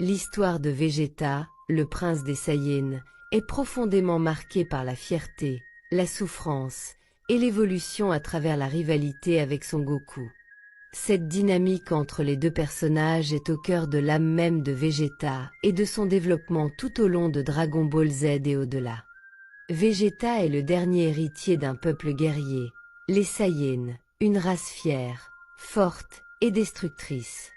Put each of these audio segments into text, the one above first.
L'histoire de Vegeta, le prince des Saiyans, est profondément marquée par la fierté, la souffrance et l'évolution à travers la rivalité avec Son Goku. Cette dynamique entre les deux personnages est au cœur de l'âme même de Vegeta et de son développement tout au long de Dragon Ball Z et au-delà. Vegeta est le dernier héritier d'un peuple guerrier, les Saiyans, une race fière, forte et destructrice.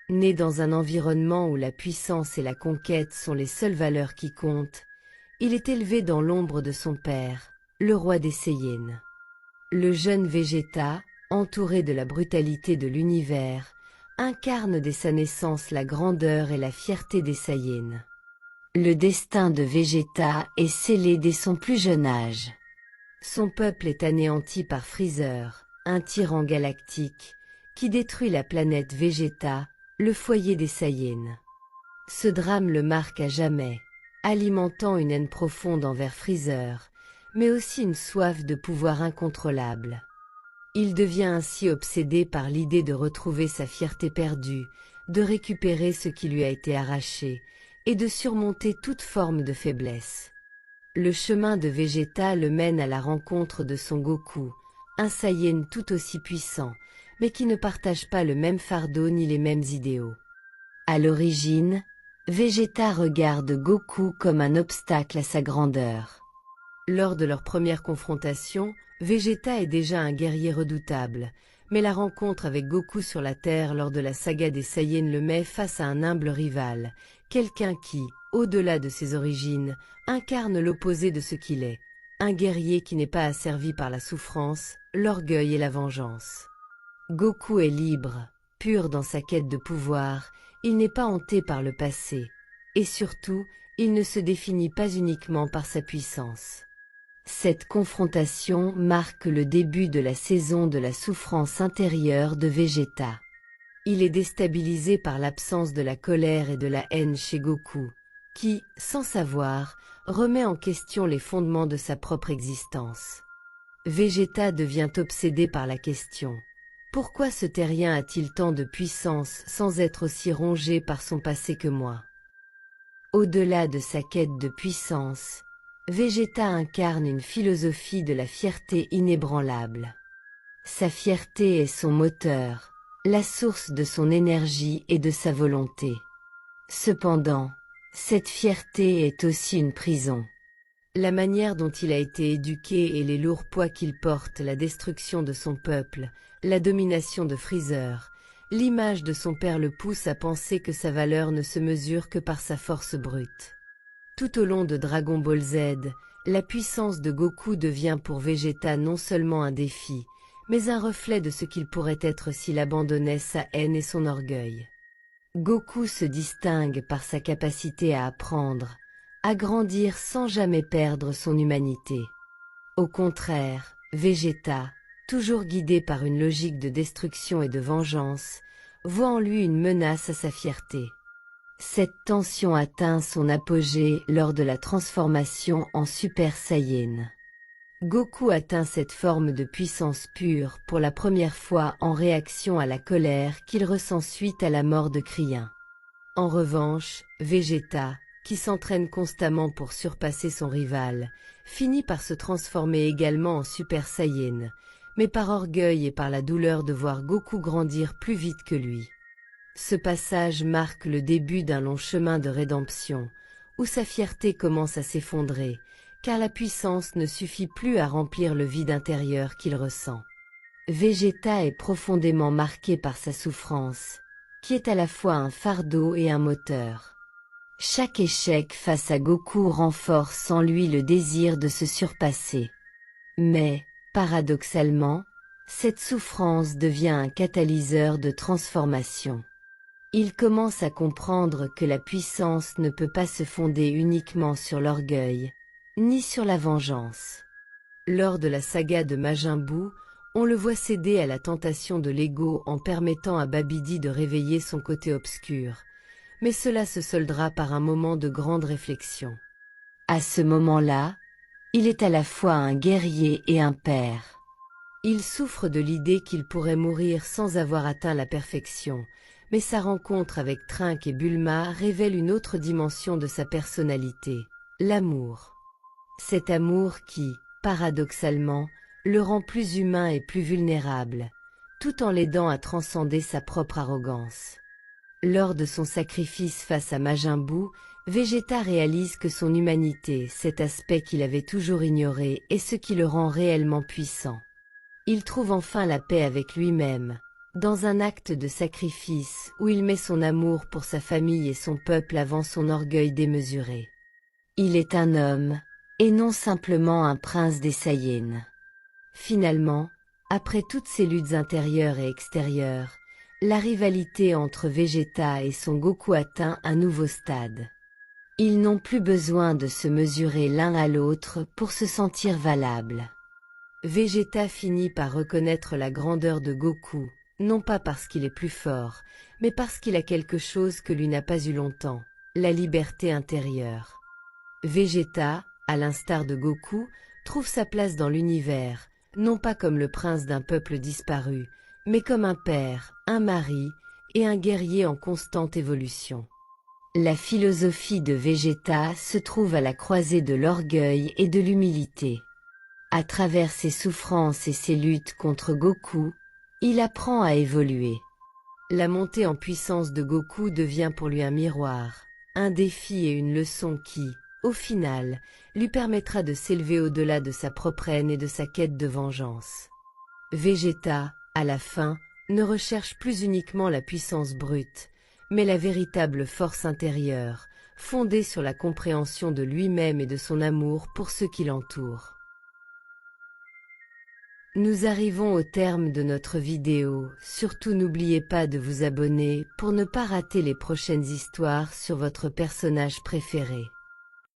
Né dans un environnement où la puissance et la conquête sont les seules valeurs qui comptent, il est élevé dans l'ombre de son père, le roi des Saiyans. Le jeune Vegeta, entouré de la brutalité de l'univers, incarne dès sa naissance la grandeur et la fierté des Saiyans. Le destin de Vegeta est scellé dès son plus jeune âge. Son peuple est anéanti par Freezer, un tyran galactique, qui détruit la planète Vegeta, le foyer des Saiyans. Ce drame le marque à jamais, alimentant une haine profonde envers Freezer, mais aussi une soif de pouvoir incontrôlable. Il devient ainsi obsédé par l'idée de retrouver sa fierté perdue, de récupérer ce qui lui a été arraché, et de surmonter toute forme de faiblesse. Le chemin de Vegeta le mène à la rencontre de Son Goku, un Saiyan tout aussi puissant, mais qui ne partage pas le même fardeau ni les mêmes idéaux. À l'origine, Vegeta regarde Goku comme un obstacle à sa grandeur. Lors de leur première confrontation, Vegeta est déjà un guerrier redoutable, mais la rencontre avec Goku sur la Terre lors de la saga des Saiyans le met face à un humble rival, quelqu'un qui, au-delà de ses origines, incarne l'opposé de ce qu'il est, un guerrier qui n'est pas asservi par la souffrance, l'orgueil et la vengeance. Goku est libre, pur dans sa quête de pouvoir, il n'est pas hanté par le passé, et surtout, il ne se définit pas uniquement par sa puissance. Cette confrontation marque le début de la saison de la souffrance intérieure de Vegeta. Il est déstabilisé par l'absence de la colère et de la haine chez Goku, qui, sans savoir, remet en question les fondements de sa propre existence. Vegeta devient obsédé par la question: pourquoi ce terrien a-t-il tant de puissance sans être aussi rongé par son passé que moi? Au-delà de sa quête de puissance, Vegeta incarne une philosophie de la fierté inébranlable. Sa fierté est son moteur, la source de son énergie et de sa volonté. Cependant, cette fierté est aussi une prison. La manière dont il a été éduqué et les lourds poids qu'il porte, la destruction de son peuple, la domination de Freezer, l'image de son père le pousse à penser que sa valeur ne se mesure que par sa force brute. Tout au long de Dragon Ball Z, la puissance de Goku devient pour Vegeta non seulement un défi, mais un reflet de ce qu'il pourrait être s'il abandonnait sa haine et son orgueil. Goku se distingue par sa capacité à apprendre, à grandir sans jamais perdre son humanité. Au contraire, Vegeta, toujours guidé par une logique de destruction et de vengeance, voit en lui une menace à sa fierté. Cette tension atteint son apogée lors de la transformation en Super Saiyan. Goku atteint cette forme de puissance pure pour la première fois en réaction à la colère qu'il ressent suite à la mort de Krillin. En revanche, Vegeta, qui s'entraîne constamment pour surpasser son rival, finit par se transformer également en Super Saiyan, mais par orgueil et par la douleur de voir Goku grandir plus vite que lui. Ce passage marque le début d'un long chemin de rédemption, où sa fierté commence à s'effondrer, car la puissance ne suffit plus à remplir le vide intérieur qu'il ressent. Vegeta est profondément marqué par sa souffrance, qui est à la fois un fardeau et un moteur. Chaque échec face à Goku renforce en lui le désir de se surpasser. Mais, paradoxalement, cette souffrance devient un catalyseur de transformation. Il commence à comprendre que la puissance ne peut pas se fonder uniquement sur l'orgueil, ni sur la vengeance. Lors de la saga de Majin Buu, on le voit céder à la tentation de l'ego en permettant à Babidi de réveiller son côté obscur, mais cela se soldera par un moment de grande réflexion. À ce moment-là, il est à la fois un guerrier et un père. Il souffre de l'idée qu'il pourrait mourir sans avoir atteint la perfection, mais sa rencontre avec Trunks et Bulma révèle une autre dimension de sa personnalité, l'amour. Cet amour qui, paradoxalement, le rend plus humain et plus vulnérable, tout en l'aidant à transcender sa propre arrogance. Lors de son sacrifice face à Majin Buu, Vegeta réalise que son humanité, cet aspect qu'il avait toujours ignoré, est ce qui le rend réellement puissant. Il trouve enfin la paix avec lui-même, dans un acte de sacrifice où il met son amour pour sa famille et son peuple avant son orgueil démesuré. Il est un homme, et non simplement un prince des Saiyans. Finalement, après toutes ces luttes intérieures et extérieures, la rivalité entre Vegeta et Son Goku atteint un nouveau stade. Ils n'ont plus besoin de se mesurer l'un à l'autre pour se sentir valables. Vegeta finit par reconnaître la grandeur de Goku, non pas parce qu'il est plus fort, mais parce qu'il a quelque chose que lui n'a pas eu longtemps, la liberté intérieure. Vegeta, à l'instar de Goku, trouve sa place dans l'univers, non pas comme le prince d'un peuple disparu, mais comme un père, un mari et un guerrier en constante évolution. La philosophie de Vegeta se trouve à la croisée de l'orgueil et de l'humilité. À travers ses souffrances et ses luttes contre Goku, il apprend à évoluer. La montée en puissance de Goku devient pour lui un miroir, un défi et une leçon qui, au final, lui permettra de s'élever au-delà de sa propre haine et de sa quête de vengeance. Vegeta, à la fin, ne recherche plus uniquement la puissance brute, mais la véritable force intérieure, fondée sur la compréhension de lui-même et de son amour pour ceux qui l'entourent. Nous arrivons au terme de notre vidéo, surtout n'oubliez pas de vous abonner pour ne pas rater les prochaines histoires sur votre personnage préféré.